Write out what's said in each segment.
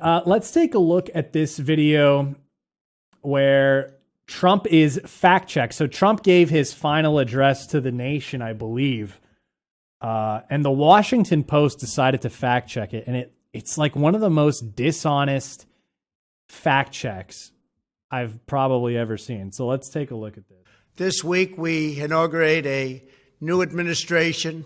Let's take a look at this video where Trump is fact-checked. So Trump gave his final address to the nation, I believe. And the Washington Post decided to fact-check it. And it's like one of the most dishonest fact checks I've probably ever seen. So let's take a look at this. This week, we inaugurate a new administration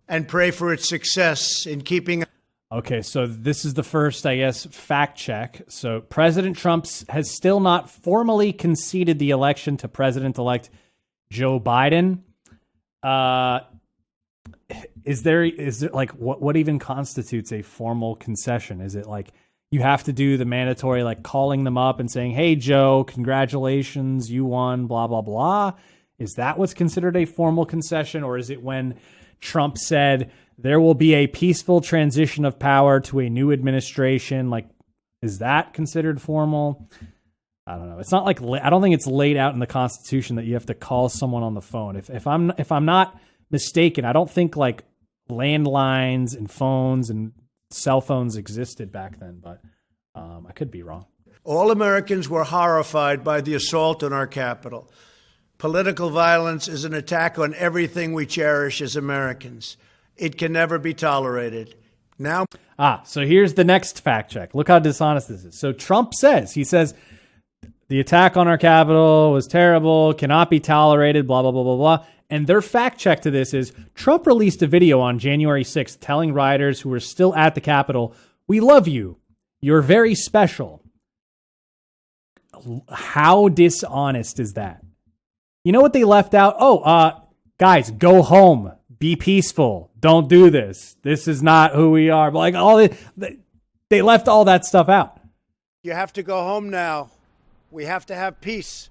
and pray for its success in keeping. Okay, so this is the first, I guess, fact check. So President Trump has still not formally conceded the election to President-elect Joe Biden. Is there like what even constitutes a formal concession? Is it like you have to do the mandatory, like calling them up and saying, hey, Joe, congratulations, you won, blah, blah, blah? Is that what's considered a formal concession? Or is it when Trump said there will be a peaceful transition of power to a new administration? Like, is that considered formal? I don't know. It's not like, I don't think it's laid out in the Constitution that you have to call someone on the phone. If I'm not mistaken, I don't think like landlines and phones and cell phones existed back then, but I could be wrong. All Americans were horrified by the assault on our Capitol. Political violence is an attack on everything we cherish as Americans. It can never be tolerated. Now, so here's the next fact check. Look how dishonest this is. So Trump says, the attack on our Capitol was terrible, cannot be tolerated, blah, blah, blah, blah, blah. And their fact check to this is Trump released a video on January 6th telling rioters who were still at the Capitol, we love you. You're very special. How dishonest is that? You know what they left out? Guys, go home. Be peaceful. Don't do this. This is not who we are. But like they left all that stuff out. You have to go home now. We have to have peace.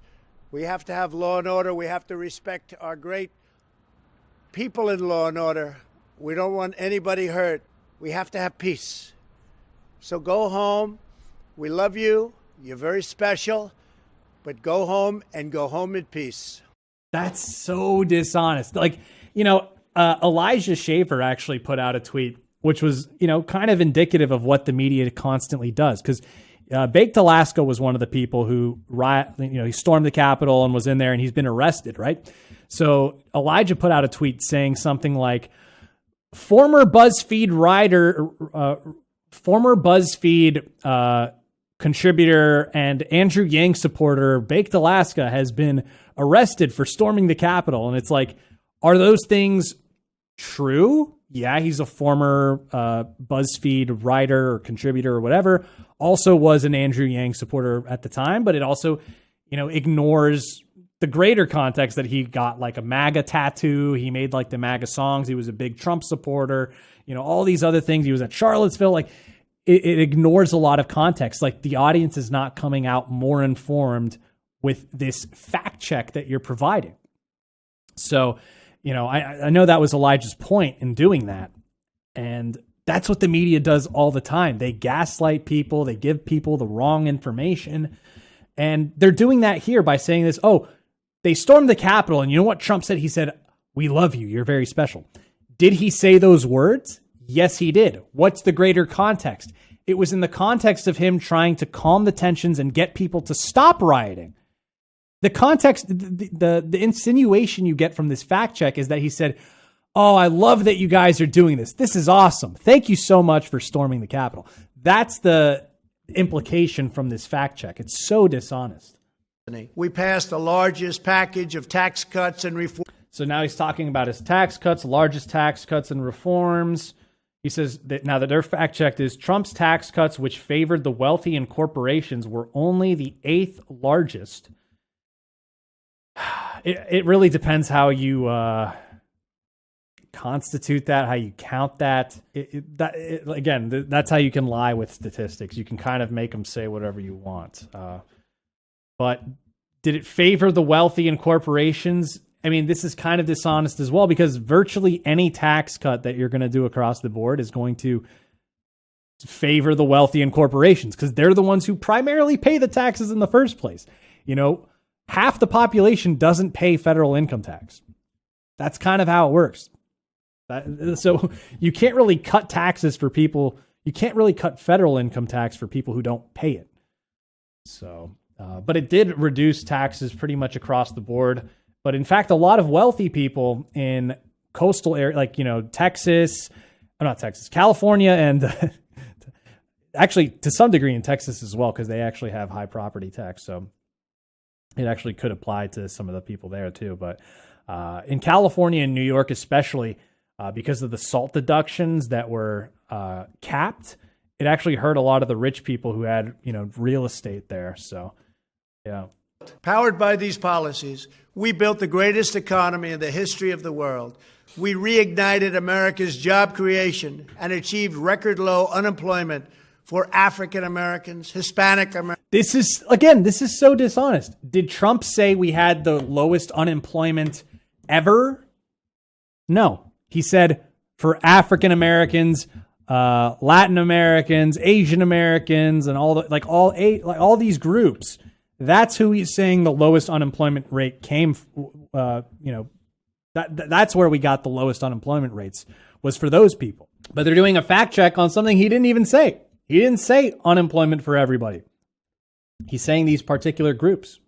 We have to have law and order. We have to respect our great people in law and order. We don't want anybody hurt. We have to have peace. So go home. We love you. You're very special. But go home and go home in peace. That's so dishonest. Like, Elijah Schaffer actually put out a tweet, which was, kind of indicative of what the media constantly does. Because Baked Alaska was one of the people who he stormed the Capitol and was in there, and he's been arrested, right? So Elijah put out a tweet saying something like, former BuzzFeed contributor and Andrew Yang supporter Baked Alaska has been arrested for storming the Capitol. And it's like, are those things true? Yeah, he's a former BuzzFeed writer or contributor or whatever. Also was an Andrew Yang supporter at the time, but it also, ignores the greater context that he got like a MAGA tattoo. He made like the MAGA songs. He was a big Trump supporter. All these other things. He was at Charlottesville. Like it ignores a lot of context. Like the audience is not coming out more informed with this fact check that you're providing. So, I know that was Elijah's point in doing that. And that's what the media does all the time. They gaslight people. They give people the wrong information. And they're doing that here by saying this, they stormed the Capitol. And you know what Trump said? He said, we love you. You're very special. Did he say those words? Yes, he did. What's the greater context? It was in the context of him trying to calm the tensions and get people to stop rioting. The context, the insinuation you get from this fact check is that he said, I love that you guys are doing this. This is awesome. Thank you so much for storming the Capitol. That's the implication from this fact check. It's so dishonest. We passed the largest package of tax cuts and reforms. So now he's talking about his tax cuts, largest tax cuts and reforms. He says that now that their fact checked is Trump's tax cuts, which favored the wealthy and corporations, were only the 8th largest. It really depends how you constitute that, how you count that. Again, that's how you can lie with statistics. You can kind of make them say whatever you want. But did it favor the wealthy and corporations? I mean, this is kind of dishonest as well, because virtually any tax cut that you're going to do across the board is going to favor the wealthy and corporations because they're the ones who primarily pay the taxes in the first place. Half the population doesn't pay federal income tax. That's kind of how it works. So you can't really cut taxes for people. you can't really cut federal income tax for people who don't pay it. So, but it did reduce taxes pretty much across the board. But in fact, a lot of wealthy people in coastal areas, like, California, and actually to some degree in Texas as well, because they actually have high property tax. So it actually could apply to some of the people there too. But in California and New York especially, because of the SALT deductions that were capped, it actually hurt a lot of the rich people who had, real estate there. So, yeah. Powered by these policies, we built the greatest economy in the history of the world. We reignited America's job creation and achieved record low unemployment for African Americans, Hispanic Americans. This is so dishonest. Did Trump say we had the lowest unemployment ever? No. He said for African Americans, Latin Americans, Asian Americans, and all these groups. That's who he's saying the lowest unemployment rate came. That's where we got the lowest unemployment rates, was for those people. But they're doing a fact check on something he didn't even say. He didn't say unemployment for everybody. He's saying these particular groups.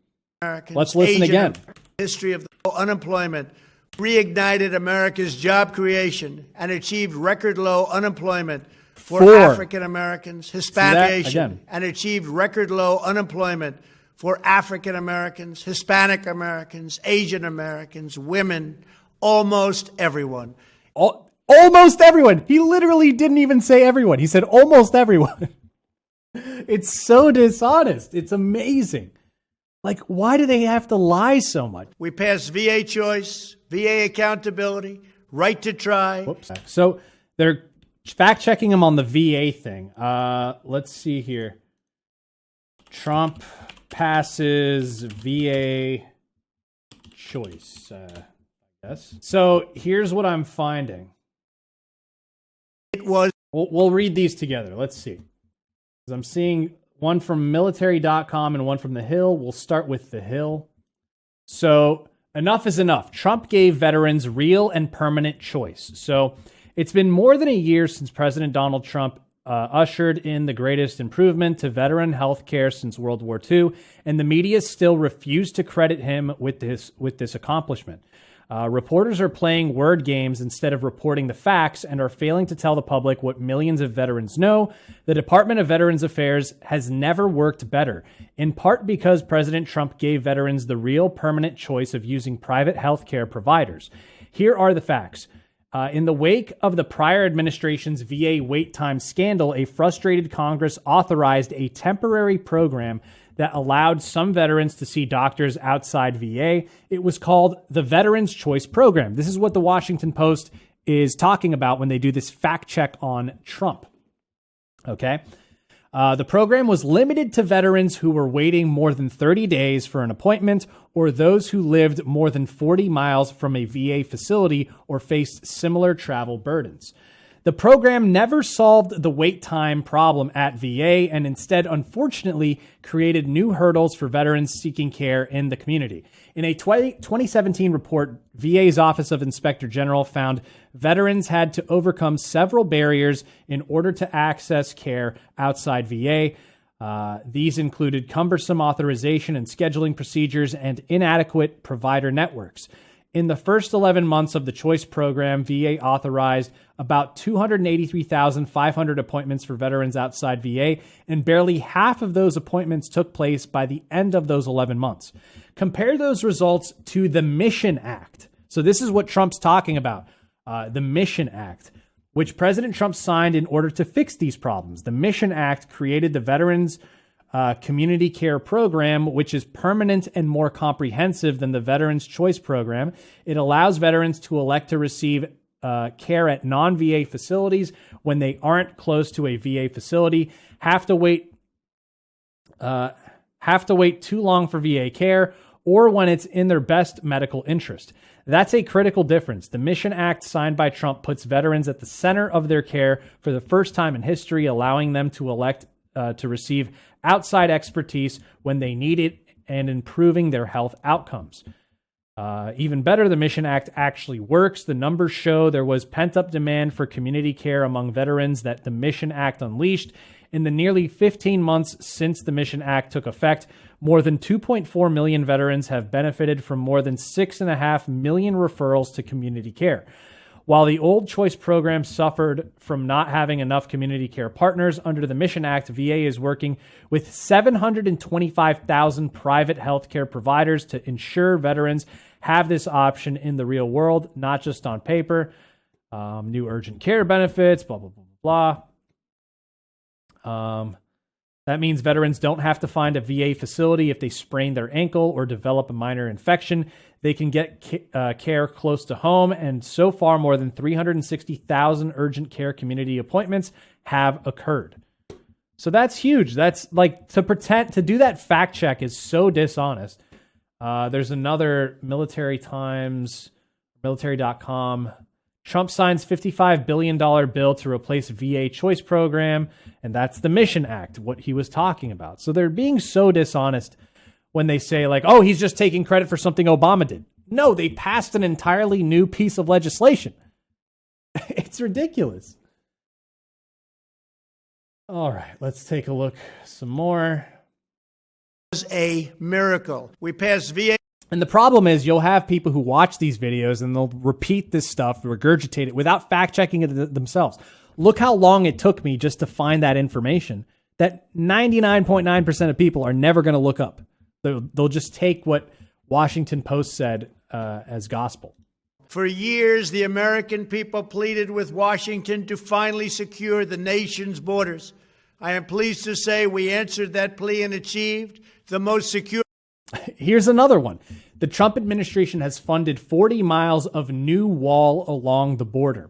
Americans, let's listen again. History of the unemployment reignited America's job creation and achieved record low unemployment for African Americans, Hispanic, and achieved record low unemployment for African Americans, Hispanic Americans, Asian Americans, women, almost everyone. Almost everyone. He literally didn't even say everyone. He said almost everyone. It's so dishonest. It's amazing. Like, why do they have to lie so much? We passed VA choice, VA accountability, right to try. Whoops. So they're fact checking him on the VA thing. Let's see here. Trump passes VA choice, I guess. So here's what I'm finding. It was. We'll read these together. Let's see. 'Cause I'm seeing one from military.com and one from The Hill. We'll start with The Hill. So enough is enough. Trump gave veterans real and permanent choice. So it's been more than a year since President Donald Trump ushered in the greatest improvement to veteran health care since World War II, and the media still refuse to credit him with this accomplishment. Reporters are playing word games instead of reporting the facts and are failing to tell the public what millions of veterans know. The Department of Veterans Affairs has never worked better, in part because President Trump gave veterans the real permanent choice of using private health care providers. Here are the facts. In the wake of the prior administration's VA wait time scandal, a frustrated Congress authorized a temporary program that allowed some veterans to see doctors outside VA. It was called the Veterans Choice Program. This is what the Washington Post is talking about when they do this fact check on Trump. Okay. The program was limited to veterans who were waiting more than 30 days for an appointment, or those who lived more than 40 miles from a VA facility or faced similar travel burdens. The program never solved the wait time problem at VA and instead, unfortunately, created new hurdles for veterans seeking care in the community. In a 2017 report, VA's Office of Inspector General found veterans had to overcome several barriers in order to access care outside VA. These included cumbersome authorization and scheduling procedures and inadequate provider networks. In the first 11 months of the Choice Program, VA authorized about 283,500 appointments for veterans outside VA, and barely half of those appointments took place by the end of those 11 months. Compare those results to the Mission Act. So this is what Trump's talking about, the Mission Act, which President Trump signed in order to fix these problems. The Mission Act created the Veterans Community Care Program, which is permanent and more comprehensive than the Veterans Choice Program. It allows veterans to elect to receive care at non-VA facilities when they aren't close to a VA facility, have to wait too long for VA care, or when it's in their best medical interest. That's a critical difference. The Mission Act signed by Trump puts veterans at the center of their care for the first time in history, allowing them to elect to receive outside expertise when they need it and improving their health outcomes. Even better, the Mission Act actually works. The numbers show there was pent-up demand for community care among veterans that the Mission Act unleashed. In the nearly 15 months since the Mission Act took effect, more than 2.4 million veterans have benefited from more than 6.5 million referrals to community care. While the old choice program suffered from not having enough community care partners, under the Mission Act, VA is working with 725,000 private healthcare providers to ensure veterans have this option in the real world, not just on paper. New urgent care benefits, blah, blah, blah, blah, blah. That means veterans don't have to find a VA facility if they sprain their ankle or develop a minor infection. They can get care close to home, and so far more than 360,000 urgent care community appointments have occurred. So that's huge. That's like to do that fact check is so dishonest. There's another military.com. Trump signs $55 billion bill to replace VA choice program, and that's the Mission Act, what he was talking about. So they're being so dishonest when they say, like, oh, he's just taking credit for something Obama did. No, they passed an entirely new piece of legislation. It's ridiculous. All right, let's take a look some more. It was a miracle. We passed VA. And the problem is you'll have people who watch these videos and they'll repeat this stuff, regurgitate it without fact checking it themselves. Look how long it took me just to find that information that 99.9% of people are never going to look up. They'll just take what Washington Post said as gospel. For years, the American people pleaded with Washington to finally secure the nation's borders. I am pleased to say we answered that plea and achieved the most secure. Here's another one. The Trump administration has funded 40 miles of new wall along the border.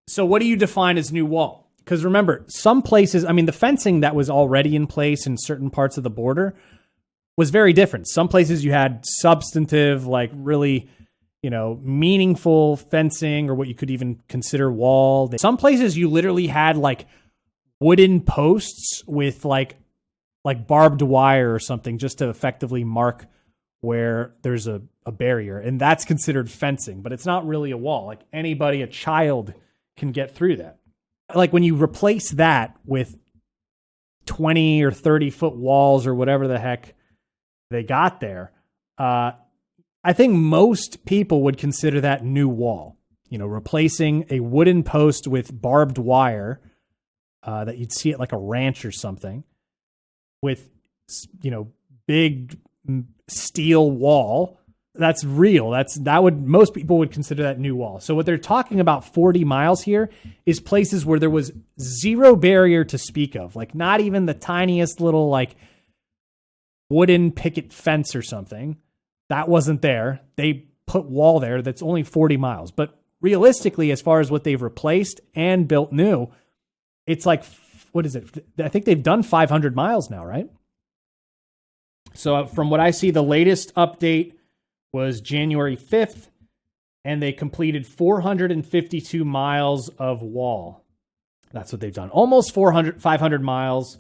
So what do you define as new wall? Because remember, some places, I mean, the fencing that was already in place in certain parts of the border was very different. Some places you had substantive, like really, meaningful fencing or what you could even consider wall. Some places you literally had like wooden posts with like barbed wire or something just to effectively mark where there's a barrier. And that's considered fencing, but it's not really a wall. Like anybody, a child can get through that. Like when you replace that with 20 or 30 foot walls or whatever the heck they got there, I think most people would consider that new wall. Replacing a wooden post with barbed wire that you'd see at like a ranch or something with, big steel wall. That's real. Most people would consider that new wall. So what they're talking about 40 miles here is places where there was zero barrier to speak of, like not even the tiniest little like wooden picket fence or something. That wasn't there. They put wall there that's only 40 miles. But realistically, as far as what they've replaced and built new, it's like, what is it? I think they've done 500 miles now, right? So from what I see, the latest update was January 5th, and they completed 452 miles of wall. That's what they've done. Almost 500 miles.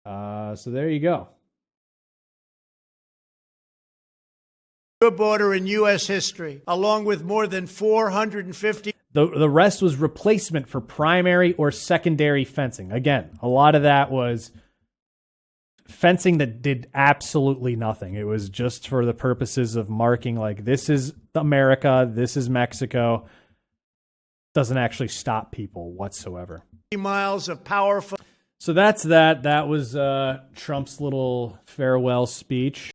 So there you go. Border in U.S. history, along with more than 450. The rest was replacement for primary or secondary fencing. Again, a lot of that was fencing that did absolutely nothing. It was just for the purposes of marking, like, this is America, this is Mexico. Doesn't actually stop people whatsoever. Miles of powerful. So that's that. That was Trump's little farewell speech.